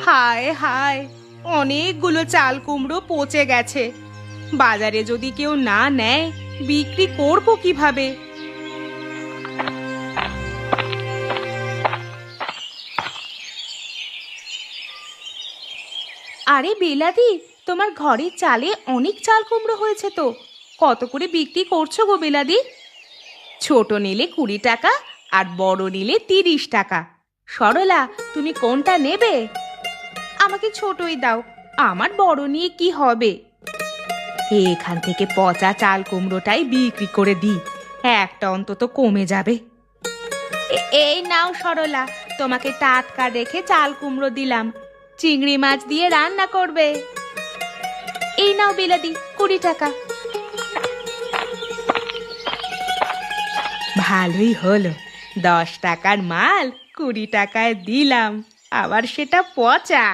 হায় হায়, অনেকগুলো চাল কুমড়ো পচে গেছে। বাজারে যদি কেউ না নেয়, বিক্রি করব কিভাবে? আরে বেলাদি, তোমার ঘরের চালে অনেক চাল কুমড়ো হয়েছে তো। কত করে বিক্রি করছো গো বেলাদি? ছোট নিলে 20 টাকা, আর বড় নিলে 30 টাকা। সরলা, তুমি কোনটা নেবে? আমাকে ছোটই দাও, আমার বড় নিয়ে কি হবে? এখান থেকে পচা চাল কুমড়োটাই বিক্রি করে দিই, একটা অন্তত কমে যাবে। এই নাও সরলা, তোমাকে টাটকা রেখে চাল কুমড়ো দিলাম, চিংড়ি মাছ দিয়ে রান্না করবে। এই নাও বিলাদি, 20 টাকা। ভালোই হলো, 10 টাকার মাল 20 টাকায় দিলাম, আবার সেটা পচা।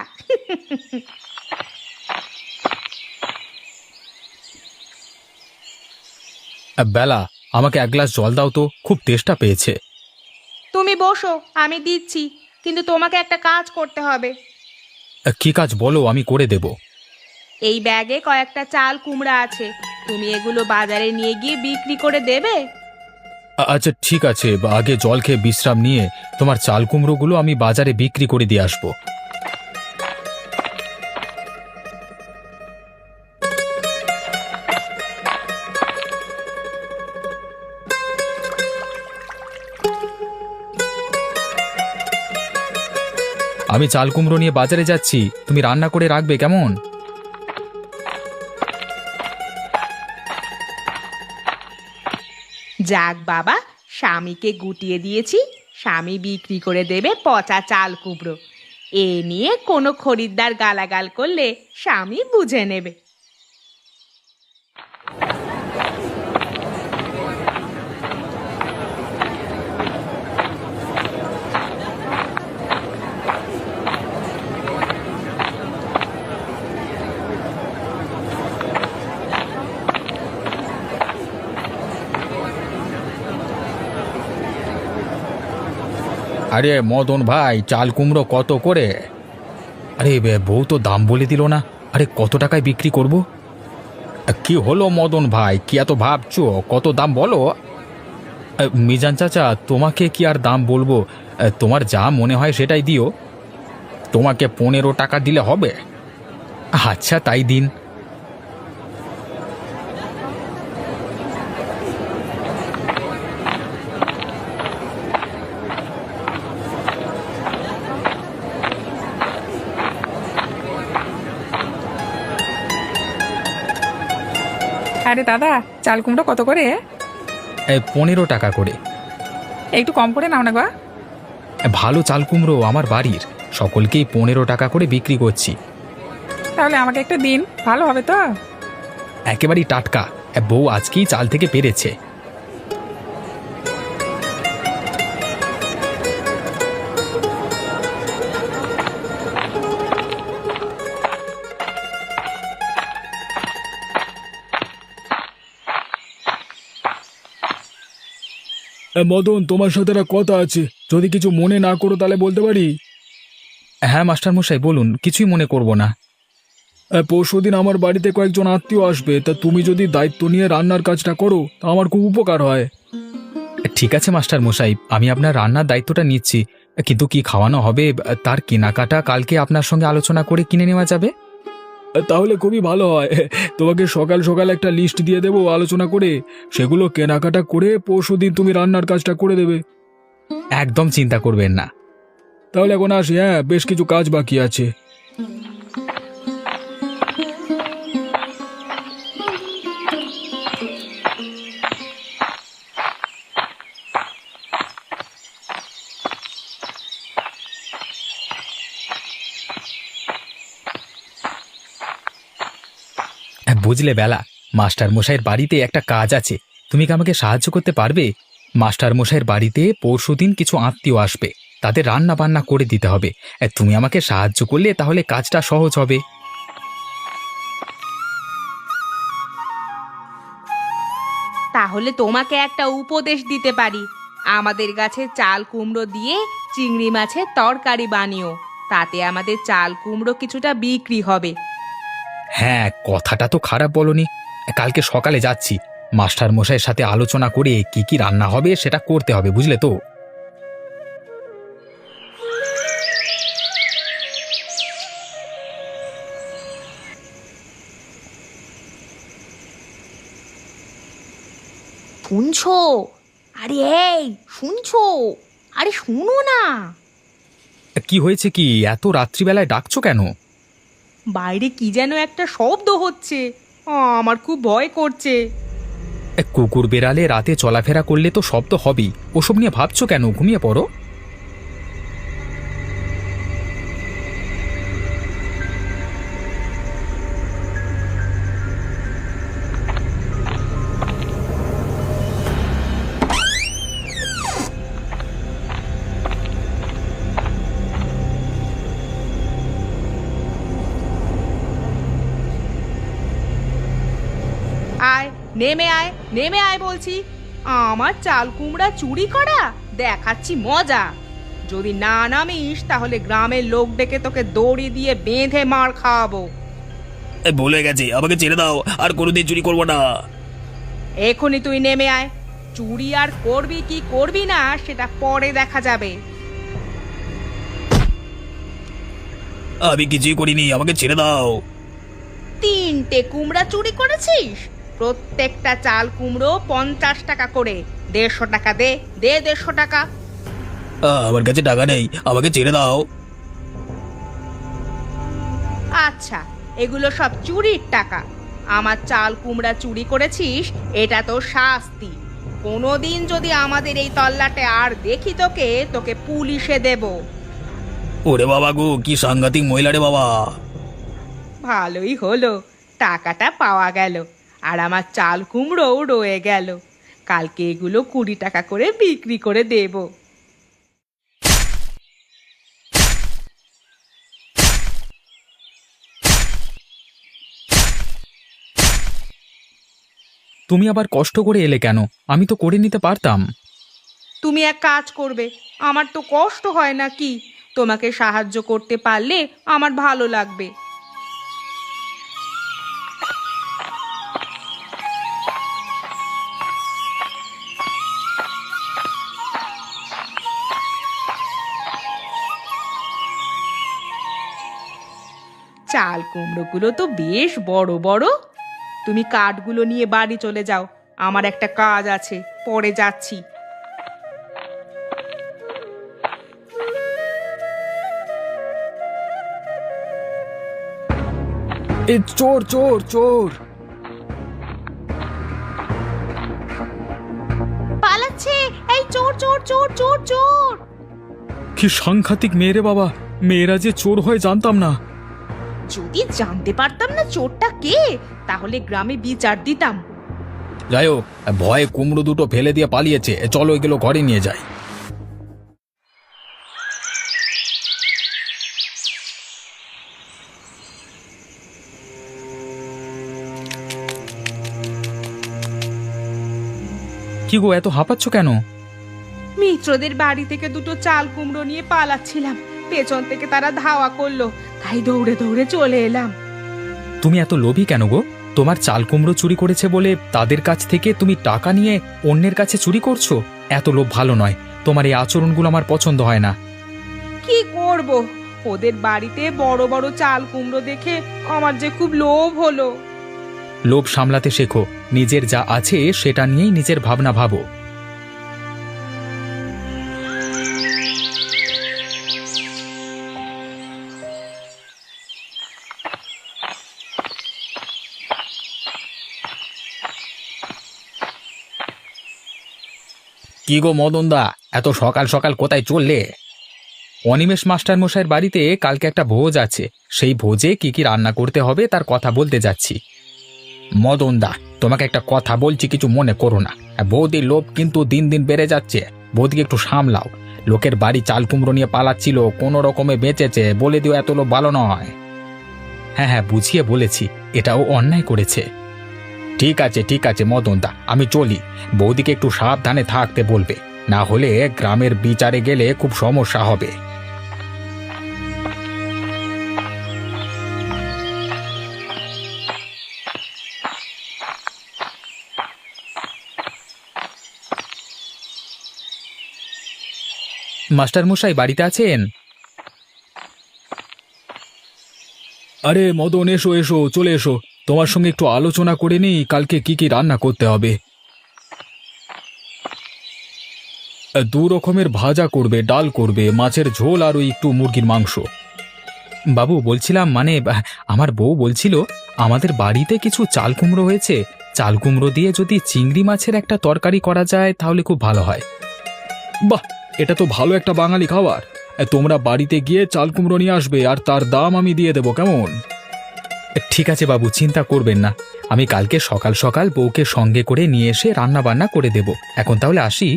বেলা, আমাকে এক গ্লাস জল দাও তো, খুব তেষ্টা পেয়েছে। তুমি বসো, আমি দিচ্ছি, কিন্তু তোমাকে একটা কাজ করতে হবে। কি কাজ বলো, আমি করে দেব। এই ব্যাগে কয়েকটা চাল কুমড়া আছে, তুমি এগুলো বাজারে নিয়ে গিয়ে বিক্রি করে দেবে। আচ্ছা ঠিক আছে, আগে জল খেয়ে বিশ্রাম নিয়ে তোমার চাল কুমড়োগুলো আমি বাজারে বিক্রি করে দিয়ে আসবো। আমি চাল কুমড়ো নিয়ে বাজারে যাচ্ছি, তুমি রান্না করে রাখবে কেমন? যাক বাবা, স্বামীকে গুটিয়ে দিয়েছি, স্বামী বিক্রি করে দেবে পচা চাল কুমড়ো। এ নিয়ে কোনো খরিদ্দার গালাগাল করলে স্বামী বুঝে নেবে। আরে মদন ভাই, চাল কুমড়ো কত করে? আরে বউ তো দাম বলে দিল না। আরে কত টাকায় বিক্রি করব? কি হলো মদন ভাই, কি এত ভাবছো? কত দাম বলো? মিজান চাচা, তোমাকে কি আর দাম বলবো? তোমার যা মনে হয় সেটাই দিও। তোমাকে 15 টাকা দিলে হবে? আচ্ছা তাই দিন। আরে দাদা, চাল কুমড়ো কত করে? 15 টাকা করে। একটু কম করে নাও না গো। ভালো চাল কুমড়ো আমার বাড়ির, সকলকেই 15 টাকা করে বিক্রি করছি। তাহলে আমাকে একটু দিন, ভালো হবে তো? একেবারেই টাটকা, বউ আজকেই চাল থেকে পেরেছে। মদন, তোমার সাথে একটা কথা আছে, যদি কিছু মনে না করো তাহলে বলতে পারি? হ্যাঁ মাস্টার মশাই, বলুন, কিছুই মনে করব না। পরশুদিন আমার বাড়িতে কয়েকজন আত্মীয় আসবে, তা তুমি যদি দায়িত্ব নিয়ে রান্নার কাজটা করো তা আমার খুব উপকার হয়। ঠিক আছে মাস্টার মশাই, আমি আপনার রান্নার দায়িত্বটা নিচ্ছি, কিন্তু কি খাওয়ানো হবে তার কেনাকাটা কালকে আপনার সঙ্গে আলোচনা করে কিনে নেওয়া যাবে। তাহলে খুবই ভালো হয়। তোমাকে সকাল সকাল একটা লিস্ট দিয়ে দেবো আলোচনা করে, সেগুলো কেনাকাটা করে পরশুদিন তুমি রান্নার কাজটা করে দেবে। একদম চিন্তা করবেন না। তাহলে এখন আসি, হ্যাঁ, বেশ কিছু কাজ বাকি আছে। বুঝলে বেলা, মাস্টার মশাইয়ের বাড়িতে একটা কাজ আছে, তুমি কি আমাকে সাহায্য করতে পারবে? মাস্টার মশাইয়ের বাড়িতে পরশুদিন কিছু আত্মীয় আসবে, তাদের রান্না বান্না করে দিতে হবে। তুমি আমাকে সাহায্য করলে তাহলে কাজটা সহজ হবে। তাহলে তোমাকে একটা উপদেশ দিতে পারি, আমাদের গাছে চাল কুমড়ো দিয়ে চিংড়ি মাছের তরকারি বানিও, তাতে আমাদের চাল কুমড়ো কিছুটা বিক্রি হবে। হ্যাঁ, কথাটা তো খারাপ বলনি। কালকে সকালে যাচ্ছি, মাস্টার মশাইয়ের সাথে আলোচনা করে কি কি রান্না হবে সেটা করতে হবে, বুঝলে তো। শুনছো? আরে এই শুনছো? আরে শুনো না, কি হয়েছে? কি এত রাত্রিবেলায় ডাকছো কেন? বাইরে কি যেন একটা শব্দ হচ্ছে। আমার খুব ভয় করছে। কুকুর বেড়ালে রাতে চলাফেরা করলে তো শব্দ হবেই। ওসব নিয়ে ভাবছো কেন? ঘুমিয়ে পড়ো। আয়, নেমে আয়, নেমে আয় বলছি। আমার চাল কুমড়া চুরি করা দেখাচ্ছি মজা। যদি না নামিস তাহলে গ্রামের লোক ডেকে তোকে দড়ি দিয়ে বেঁধে মার খাওয়াবো। ভুলে গেছি, আমাকে ছেড়ে দাও, আর কোনোদিন চুরি করবো না। এখনই তুই নেমে আয়। চুরি আর করবি কি করবি না সেটা পরে দেখা যাবে। আমি কিছুই করিনি, আমাকে ছেড়ে দাও। 3টে কুমড়া চুরি করেছিস? প্রত্যেকটা চাল কুমড়ো 50 টাকা করে। 150 টাকা দে, দে 150 টাকা। আমার কাছে টাকা নেই, আমাকে ছেড়ে দাও। আচ্ছা, এগুলো সব চুরির টাকা। আমার চাল কুমড়া চুরি করেছিস, এটা তো শাস্তি। কোনোদিন যদি আমাদের এই তল্লাটে আর দেখি তোকে, তোকে পুলিশে দেব। ওরে বাবা গো, কি সাংঘাতিক মহিলা রে বাবা। ভালোই হলো, টাকাটা পাওয়া গেল আর আমার চাল কুমড়োও রয়ে গেল। কালকে এগুলো 20 টাকা করে বিক্রি করে দেব। তুমি আবার কষ্ট করে এলে কেন? আমি তো করে নিতে পারতাম। তুমি এক কাজ করবে, আমার তো কষ্ট হয় না কি? তোমাকে সাহায্য করতে পারলে আমার ভালো লাগবে। চাল কুমড়োগুলো তো বেশ বড় বড়। তুমি কাঠগুলো নিয়ে বাড়ি চলে যাও, আমার একটা কাজ আছে, পরে যাচ্ছি। এ চোর চোর চোর! পালাচ্ছে, এই চোর চোর চোর চোর চোর! কি সাংঘাতিক মেয়ে রে বাবা, মেয়েরা যে চোর হয় জানতাম না। যদি জানতে পারতাম না চোরটা কে, তাহলে গ্রামে বিচার দিতাম। যাই হোক, ভয়ে কুমড়ো দুটো ফেলে দিয়ে পালিয়েছে। চলো এগুলো ঘরে নিয়ে যাই। কি গো, এত হাঁপাচ্ছ কেন? মিত্রদের বাড়ি থেকে 2টো চাল কুমড়ো নিয়ে পালাচ্ছিলাম, পেছন থেকে তারা ধাওয়া করলো, তাই দৌড়ে দৌড়ে চলে এলাম। তুমি এত লোভী কেন গো? তোমার চাল কুমড়ো চুরি করেছে বলে তাদের কাছ থেকে তুমি টাকা নিয়ে অন্যের কাছে চুরি করছো? এত লোভ ভালো নয়। তোমার এই আচরণগুলো আমার পছন্দ হয় না। কি করব, ওদের বাড়িতে বড় বড় চাল কুমড়ো দেখে আমার যে খুব লোভ হলো। লোভ সামলাতে শেখো। নিজের যা আছে সেটা নিয়েই নিজের ভাবনা ভাবো। কি গো মদনদা, এত সকাল সকাল কোথায় চললে? অনিমেষ মাস্টার মশাইয়ের বাড়িতে কালকে একটা ভোজ আছে। সেই ভোজে কি কি রান্না করতে হবে তার কথা বলতে যাচ্ছি। মদনদা, তোমাকে একটা কথা বলছি, কিছু মনে করো না। বৌদির লোভ কিন্তু দিন দিন বেড়ে যাচ্ছে। বৌদিকে একটু সামলাও। লোকের বাড়ি চাল কুমড়ো নিয়ে পালাচ্ছিল, কোনো রকমে বেঁচেছে। বলে দিও এত লোভ ভালো নয়। হ্যাঁ হ্যাঁ, বুঝিয়ে বলেছি, এটাও অন্যায় করেছে। ঠিক আছে ঠিক আছে মদনদা, আমি চলি। বৌদিকে একটু সাবধানে থাকতে বলবে, না হলে গ্রামের বিচারে গেলে খুব সমস্যা হবে। মাস্টার মশাই বাড়িতে আছেন? আরে মদন, এসো এসো, চলে এসো। তোমার সঙ্গে একটু আলোচনা করে নিই কালকে কি কি রান্না করতে হবে। দু রকমের ভাজা করবে, ডাল করবে, মাছের ঝোল আর ওই একটু মুরগির মাংস। বাবু বলছিলাম মানে আমার বউ বলছিল আমাদের বাড়িতে কিছু চাল কুমড়ো হয়েছে, চাল কুমড়ো দিয়ে যদি চিংড়ি মাছের একটা তরকারি করা যায় তাহলে খুব ভালো হয়। বাহ, এটা তো ভালো একটা বাঙালি খাবার। তোমরা বাড়িতে গিয়ে চাল কুমড়ো নিয়ে আসবে আর তার দাম আমি দিয়ে দেবো, কেমন? ঠিক আছে বাবু, চিন্তা করবেন না। আমি কালকে সকাল সকাল বউকে সঙ্গে করে নিয়ে এসে রান্না বান্না করে দেব। এখন তাহলে আসি।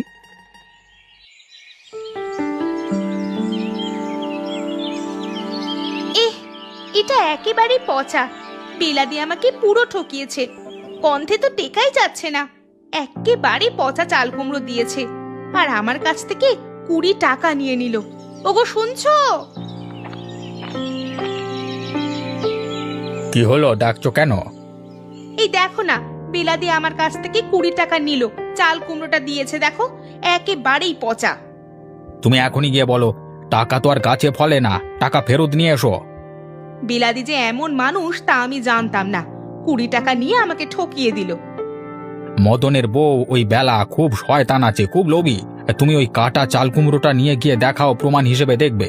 এটা একেবারে পচা। বিলাদি আমাকে পুরো ঠকিয়েছে। গন্ধে তো টেকাই যাচ্ছে না। একেবারে পচা চাল কুমড়ো দিয়েছে আর আমার কাছ থেকে 20 টাকা নিয়ে নিল। ওগো শুনছো? কি হলো, ডাকছো কেন? এই দেখো না, বিলাদি আমার কাছ থেকে 20 টাকা নিল। চাল কুমড়োটা দিয়েছে দেখো, একেবারেই পচা। তুমি এখনই গিয়ে বলো টাকা তো আর গাছে ফলে না, টাকা ফেরত নিয়ে এসো। বিলাদি যে এমন মানুষ তা আমি জানতাম না। 20 টাকা নিয়ে আমাকে ঠকিয়ে দিল। মদনের বউ ওই বেলা খুব শয়তান আছে, খুব লোভী। তুমি ওই কাটা চাল কুমড়োটা নিয়ে গিয়ে দেখাও, প্রমাণ হিসেবে দেখবে।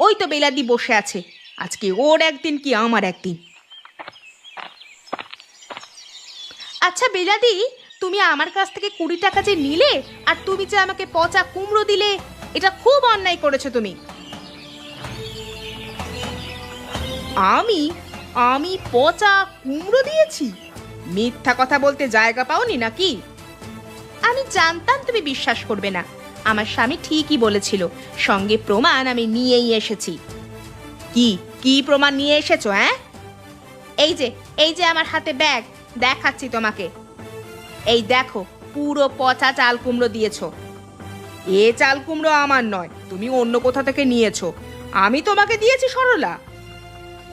ওই তো বিলাদি বসে আছে। আজকে ওর একদিন কি আমার একদিন। আচ্ছা বিলাদি, তুমি আমার কাছ থেকে 20 টাকা যে নিলে আর তুমি যে আমাকে পচা কুমড়ো দিলে, এটা খুব অন্যায় করেছো তুমি। আমি পচা কুমড়ো দিয়েছি? মিথ্যা কথা বলতে জায়গা পাওনি নাকি? আমি জানতাম তুমি বিশ্বাস করবে না। আমার স্বামী ঠিকই বলেছিল, সঙ্গে প্রমাণ আমি নিয়েই এসেছি। কি প্রমাণ নিয়ে এসেছো? হ্যাঁ, এই যে আমার হাতে ব্যাগ, দেখাচ্ছি তোমাকে। এই দেখো, পুরো পচা চাল কুমড়ো দিয়েছো। এ চাল কুমড়ো আমার নয়, তুমি অন্য কোথা থেকে নিয়েছো। আমি তোমাকে দিয়েছি সরলা।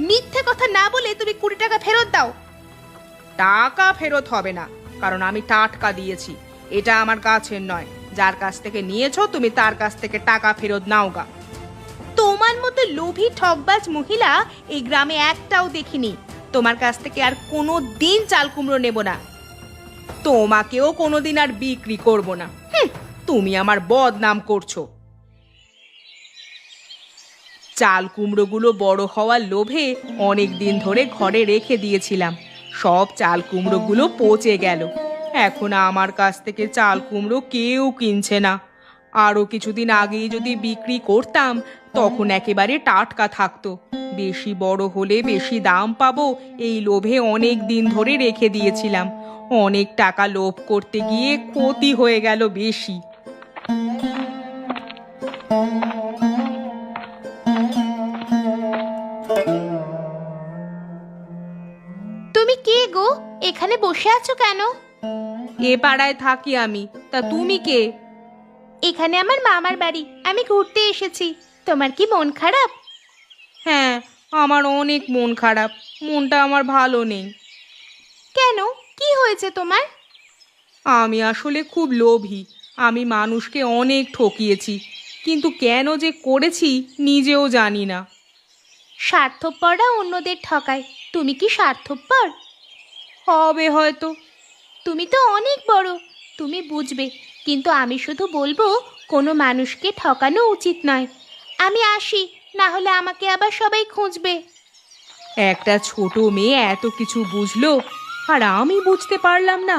মিথ্যে কথা না বলে তুমি 20 টাকা ফেরত দাও। টাকা ফেরত হবে না, কারণ আমি টাটকা দিয়েছি। এটা আমার গাছের নয়। যার কাছ থেকে নিয়েছো তুমি তার কাছ থেকে টাকা ফেরত নাও গা। তোমার মতো লোভী ঠকবাজ মহিলা এই গ্রামে একটাও দেখিনি। তোমার কাছ থেকে আর কোনো দিন চাল কুমড়ো নেব না। তোমাকেও কোনোদিন আর বিক্রি করব না। তুমি আমার বদনাম করছো। চাল কুমড়োগুলো বড় হওয়ার লোভে অনেক দিন ধরে ঘরে রেখে দিয়েছিলাম। সব চাল কুমড়োগুলো পচে গেল। এখন আমার কাছ থেকে চাল কুমড়ো কেউ কিনছে না। আরো কিছুদিন আগেই যদি বিক্রি করতাম তখন একেবারে টাটকা থাকতো। বেশি বড় হলে বেশি দাম পাবো, এই লোভে অনেক দিন ধরে রেখে দিয়েছিলাম। অনেক টাকা লোভ করতে গিয়ে ক্ষতি হয়ে গেল বেশি। তুমি কে গো? এখানে বসে আছো কেন? এ পাড়ায় থাকি আমি, তা তুমি কে? এখানে আমার মামার বাড়ি, আমি ঘুরতে এসেছি। তোমার কি মন খারাপ? হ্যাঁ, আমার অনেক মন খারাপ। মনটা আমার ভালো নেই। কেন, কি হয়েছে তোমার? আমি আসলে খুব লোভী। আমি মানুষকে অনেক ঠকিয়েছি, কিন্তু কেন যে করেছি নিজেও জানি না। স্বার্থপররা অন্যদের ঠকায়, তুমি কি স্বার্থপর? হবে হয়তো। তুমি তো অনেক বড়, তুমি বুঝবে। কিন্তু আমি শুধু বলবো, কোনো মানুষকে ঠকানো উচিত নয়। আমি আসি, না হলে আমাকে আবার সবাই খুঁজবে। একটা ছোট মেয়ে এত কিছু বুঝলো আর আমি বুঝতে পারলাম না।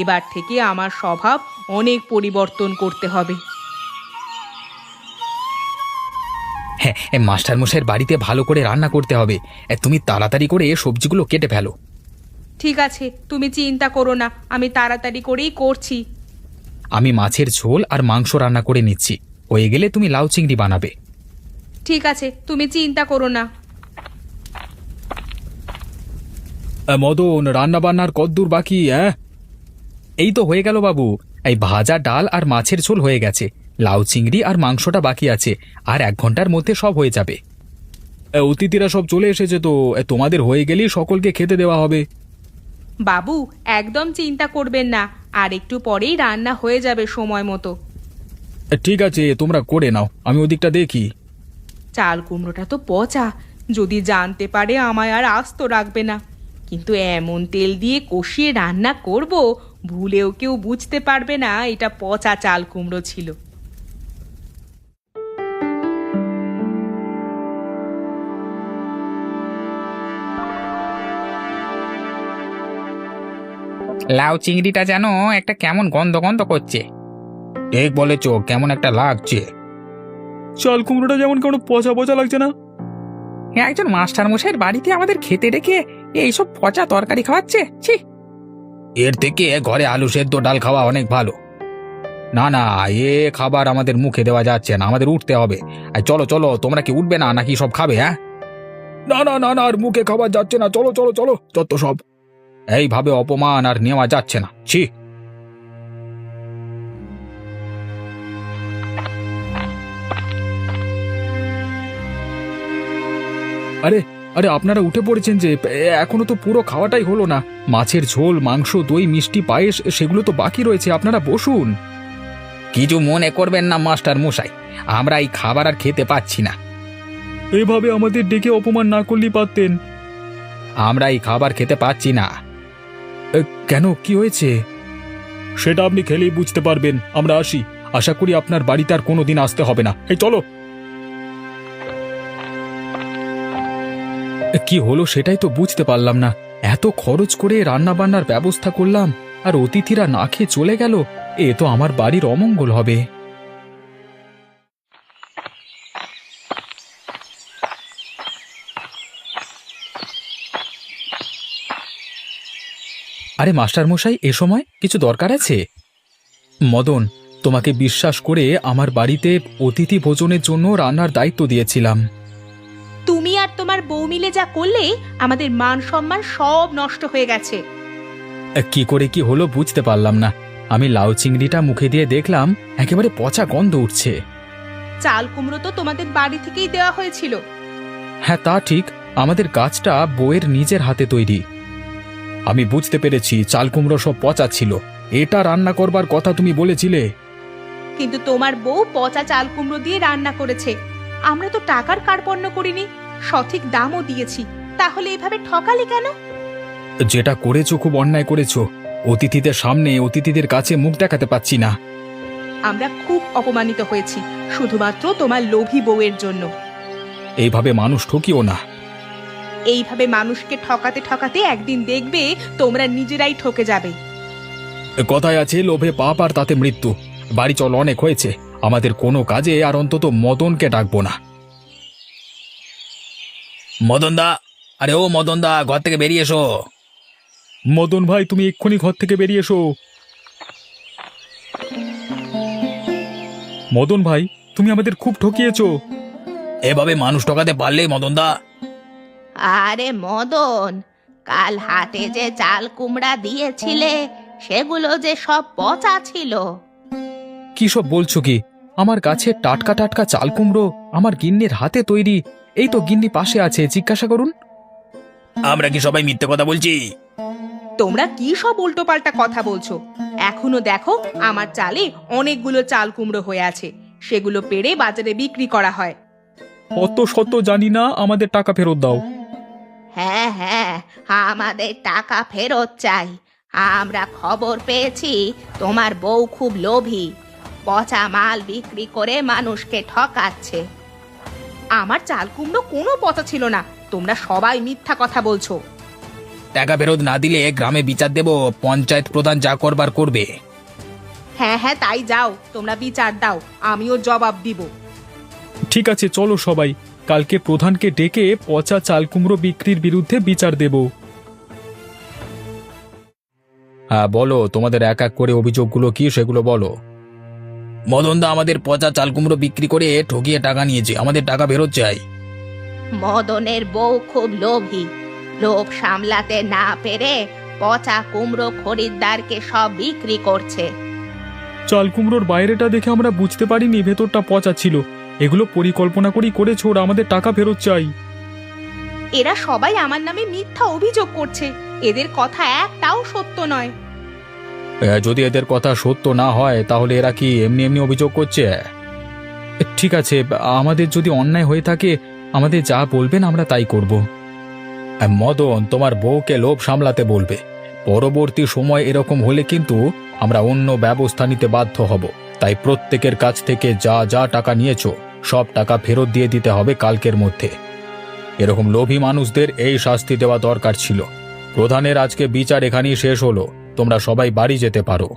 এবার থেকে আমার স্বভাব অনেক পরিবর্তন করতে হবে। হ্যাঁ, মাস্টার মশাইয়ের বাড়িতে ভালো করে রান্না করতে হবে। তুমি তাড়াতাড়ি করে সবজিগুলো কেটে ফেলো। ঠিক আছে, তুমি চিন্তা করো না, আমি তাড়াতাড়ি করেই করছি। আমি মাছের ঝোল আর মাংস রান্না করে নিচ্ছি, হয়ে গেলে তুমি লাউ চিংড়ি বানাবে। ঠিক আছে, তুমি চিন্তা করো না। মদন, রান্না বান্নার কদ্দূর বাকি? এই তো হয়ে গেল বাবু। এই ভাজা ডাল আর মাছের ঝোল হয়ে গেছে, লাউ চিংড়ি আর মাংসটা বাকি আছে। আর 1 ঘন্টার মধ্যে সব হয়ে যাবে। অতিথিরা সব চলে এসেছে তো, তোমাদের হয়ে গেলেই সকলকে খেতে দেওয়া হবে। বাবু, একদম চিন্তা করবেন না, আর একটু পরেই রান্না হয়ে যাবে সময় মতো। ঠিক আছে, তোমরা করে নাও, আমি ওদিকটা দেখি। চাল কুমড়োটা তো পচা, যদি জানতে পারে আমায় আর আস্ত রাখবে না। কিন্তু এমন তেল দিয়ে কষিয়ে রান্না করব, ভুলেও কেউ বুঝতে পারবে না এটা পচা চাল কুমড়ো ছিল। লাউ চিংড়িটা যেন একটা কেমন গন্ধ গন্ধ করছে। ঠিক বলেছ, কেমন একটা লাগছে। চাল কুমড়োটা যেমন কোনো পচা পচা লাগছে না? একজন মাস্টার মশাইয়ের বাড়িতে আমাদের খেতে রেখে এইসব পচা তরকারি খাওয়াচ্ছে, ছি। এর থেকে ঘরে আলু সেদ্ধ ডাল খাওয়া অনেক ভালো। না না, এ খাবার আমাদের মুখে দেওয়া যাচ্ছে না, আমাদের উঠতে হবে। আর চলো চলো, তোমরা কি উঠবে না নাকি সব খাবে? হ্যাঁ, না না না না, আর মুখে খাবার যাচ্ছে না, চলো চলো চলো, যত সব। এইভাবে অপমান আর নেওয়া যাচ্ছে না, ছি। আরে আরে, আপনারা উঠে পড়েছেন যে? এখনো তো পুরো খাওয়াটাই হলো না। মাছের ঝোল, মাংস, দই, মিষ্টি, পায়েস সেগুলো তো বাকি রয়েছে, আপনারা বসুন। কিছু মনে করবেন না মাস্টার মশাই, আমরা এই খাবার আর খেতে পাচ্ছি না। এভাবে আমাদের ডেকে অপমান না করলেই পারতেন। আমরা এই খাবার খেতে পাচ্ছি না। কেন, কি হয়েছে? সেটা আপনি খেলেই বুঝতে পারবেন। আমরা আসি, আশা করি আপনার বাড়িতে আর কোনোদিন আসতে হবে না। এই চলো। কি হলো সেটাই তো বুঝতে পারলাম না। এত খরচ করে রান্না বান্নার ব্যবস্থা করলাম, আর অতিথিরা না খেয়ে চলে গেল। এ তো আমার বাড়ির অমঙ্গল হবে। আরে মাস্টার মশাই, এ সময় কিছু দরকার আছে? মদন, তোমাকে বিশ্বাস করে আমার বাড়িতে অতিথি ভোজনের জন্য রান্নার দায়িত্ব দিয়েছিলাম। তুমি আর তোমার বউ মিলে যা করলে, আমাদের মান সম্মান সব নষ্ট হয়ে গেছে। কি করে কি হলো বুঝতে পারলাম না। আমি লাউ চিংড়িটা মুখে দিয়ে দেখলাম একেবারে পচা গন্ধ উঠছে। চাল কুমড়ো তো তোমাদের বাড়ি থেকেই দেওয়া হয়েছিল। হ্যাঁ, তা ঠিক, আমাদের গাছটা বউয়ের নিজের হাতে তৈরি। আমি বুঝতে পেরেছি চাল কুমড়ো সব পচা ছিল। এটা রান্না করবার কথা তুমি বলেছিলে। কিন্তু তোমার বউ পচা চাল কুমড়ো দিয়ে রান্না করেছে। আমরা তো টাকার কার্পণ্য করিনি, সঠিক দামও দিয়েছি, তাহলে এভাবে ঠকালে কেন? যেটা করেছো খুব অন্যায় করেছো। অতিথিদের সামনে অতিথিদের কাছে মুখ দেখাতে পাচ্ছি না। আমরা খুব অপমানিত হয়েছি, শুধুমাত্র তোমার লোভী বউয়ের জন্য। এইভাবে মানুষ ঠকিও না। এইভাবে মানুষকে ঠকাতে ঠকাতে একদিন দেখবে তোমরা নিজেরাই ঠকে যাবে। কথায় আছে, লোভে পাপ আর তাতে মৃত্যু। বাড়ি চল, অনেক হয়েছে। আমাদের কোনো কাজে আর অন্তত মদনকে ডাকবো না। মদন দা, আরে ও মদন দা, ঘর থেকে বেরিয়ে এসো। মদন ভাই, তুমি এক্ষুনি ঘর থেকে বেরিয়ে এসো। মদন ভাই, তুমি আমাদের খুব ঠকিয়েছো। এভাবে মানুষ ঠকাতে পারলে মদন দা? আরে মদন, কাল হাটে যে চাল কুমড়া দিয়েছিলে সেগুলো যে সব পচা ছিল। কি সব বলছো কি? আমার কাছে টাটকা টাটকা চাল কুমড়ো আমার গিন্নির হাতে তৈরি। এই তো গিন্নি পাশে আছে, জিজ্ঞাসা করুন। আমরা কি সবাই মিথ্যে কথা বলছি? তোমরা কি সব উল্টোপাল্টা কথা বলছো? এখনো দেখো আমার চালে অনেকগুলো চাল কুমড়ো হয়ে আছে, সেগুলো পেড়ে বাজারে বিক্রি করা হয়। অত শত জানি না, আমাদের টাকা ফেরত দাও। হ্যাঁ হ্যাঁ, আমাদের টাকা ফেরত চাই। আমরা খবর পেয়েছি তোমার বউ খুব লোভী, পচা মাল বিক্রি করে মানুষকে ঠকাচ্ছে। আমার চাল কুমড়ো কোনো পচা ছিল না, তোমরা সবাই মিথ্যা কথা বলছো। টাকা ফেরত না দিলে গ্রামে বিচার দেব, পঞ্চায়েত প্রধান যা করবার করবে। হ্যাঁ হ্যাঁ, তাই যাও, তোমরা বিচার দাও, আমিও জবাব দিব। ঠিক আছে, চলো সবাই, কালকে প্রধানকে ডেকে পচা চাল কুমড়ো বিক্রির বিরুদ্ধে বিচার দেব। হ্যাঁ বলো, তোমাদের এক এক করে অভিযোগগুলো কি সেগুলো বলো। মদন দা আমাদের পচা চাল কুমড়ো বিক্রি করে ঠকিয়ে টাকা নিয়েছে, আমাদের টাকা ফেরত চাই। মদনের বউ খুব লোভী, লোভ সামলাতে না পেরে পচা কুমড়ো খরিদ্দারকে সব বিক্রি করছে। চাল কুমড়োর বাইরেটা দেখে আমরা বুঝতে পারিনি ভেতরটা পচা ছিল। এগুলো পরিকল্পনা করেই করেছো, ওরা আমাদের টাকা ফেরত চাই। এরা সবাই আমার নামে মিথ্যা অভিযোগ করছে, এদের কথা একটাও সত্য নয়। যদি এদের কথা সত্য না হয় তাহলে এরা কি এমনি এমনি অভিযোগ করছে? ঠিক আছে, আমাদের যদি অন্যায় হয়ে থাকে আমাদের যা বলবেন আমরা তাই করব। মদন, তোমার বউকে লোভ সামলাতে বলবে। পরবর্তী সময় এরকম হলে কিন্তু আমরা অন্য ব্যবস্থা নিতে বাধ্য হব। তাই প্রত্যেকের কাছ থেকে যা যা টাকা নিয়েছো সব টাকা ফেরত দিয়ে দিতে হবে কালকের মধ্যে। এরকম লোভী মানুষদের এই শাস্তি দেওয়া দরকার ছিল। প্রধানের আজকে বিচার এখানেই শেষ হলো, তোমরা সবাই বাড়ি যেতে পারো।